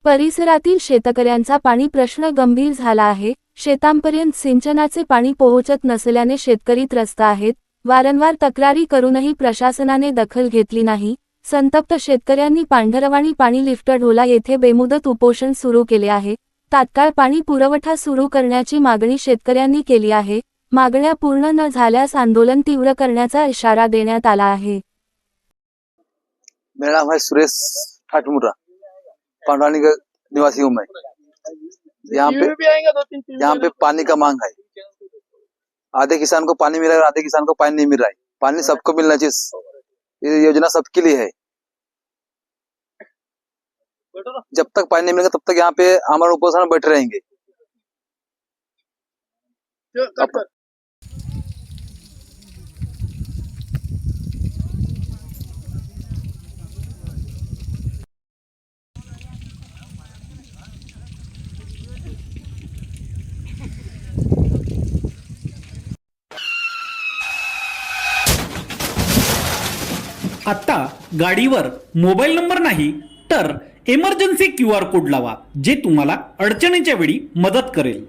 परिसरातील शेतकऱ्यांचा पाणी प्रश्न गंभीर झाला आहे। शेतांपर्यंत सिंचनाचे पाणी पोहोचत नसल्याने शेतकरी त्रस्त आहेत। वारंवार तक्रारी करूनही प्रशासनाने दखल घेतली नाही। संतप्त शेतकऱ्यांनी पांढरवाणी पाणी लिफ्ट ढोला येथे बेमुदत उपोषण सुरू केले आहे। तात्काळ पाणी पुरवठा सुरू करण्याची मागणी शेतकऱ्यांनी केली आहे। मागण्या पूर्ण न झाल्यास आंदोलन तीव्र करण्याचा इशारा देण्यात आला आहे। मेरा नाम है सुरेश ठाटमुरा, पांडवानी का निवासी हूँ मैं। यहाँ पे पानी का मांग है। आधे किसान को पानी मिला है और आधे किसान को पानी नहीं मिल रहा है। पानी सबको मिलना चाहिए, ये योजना सबके लिए है। जब तक पानी नहीं मिलेगा तब तक यहाँ पे आमरण उपोषण बैठे रहेंगे। आता गाडीवर मोबाईल नंबर नाही तर इमर्जन्सी QR कोड लावा, जे तुम्हाला अडचणीच्या वेळी मदत करेल।